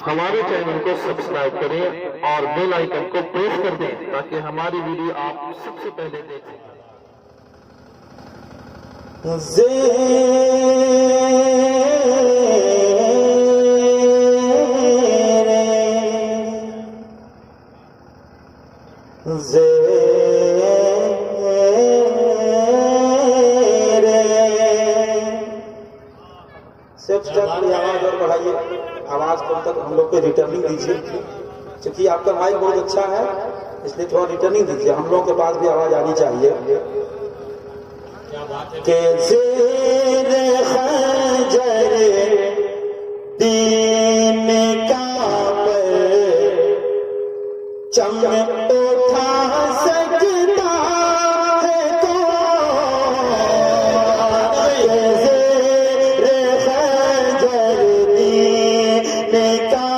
ہمارے چینل کو سبسکرائب کریں اور بیل آئیکن کو پریس کر دیں تاکہ ہماری ویڈیو آپ سب سے پہلے دیکھ سکیں۔ آواز اور بڑھائیے، آواز کم تک ہم لوگ کو ریٹرننگ دیجیے، چونکہ آپ کا مائک بہت اچھا ہے اس لیے تھوڑا ریٹرننگ دیجیے، ہم لوگ کے پاس بھی آواز آنی چاہیے۔ کہ زیر خنجر دین کا پر چمن اٹھا سجدہ ہے تو زیر خنجر دین کا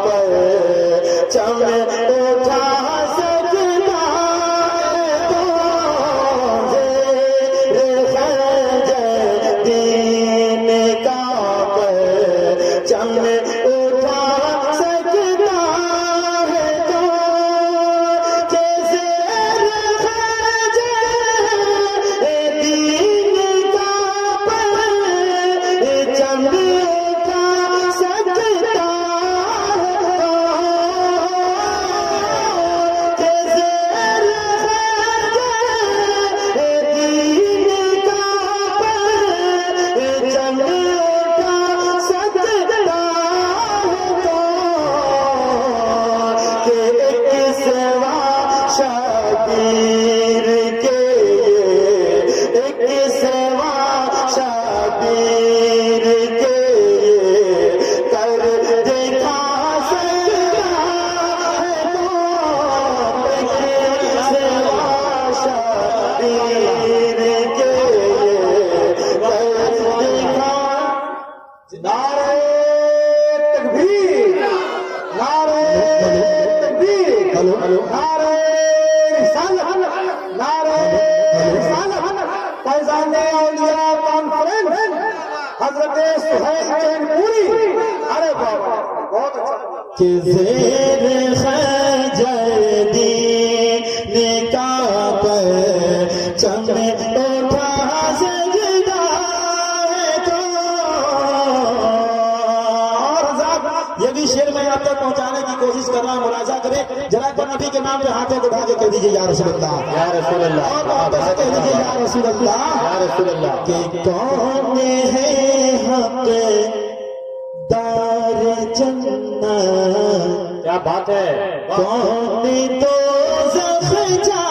پر چمن اٹھا سجدہ ہے تو زیر خنجر دین کا پر چمن اٹھا سجدہ ہے تو کہ زیر خنجر دین کا پر چمن اٹھا سجدہ ہے تو۔ اور یہ بھی شعر میں آپ تک پہنچانے کی کوشش کر رہا ہوں، ملاحظہ کریں ذرا پر نبی کے نام پہ ہاتھوں کو اٹھا کے کہہ دیجیے یا رسول اللہ، یا رسول اللہ، اور بہتوں سے کہہ دیجیے یا رسول اللہ، یا رسول اللہ۔ کہ کون ہے حق دار جنت، کیا بات ہے، کون دوزخ جا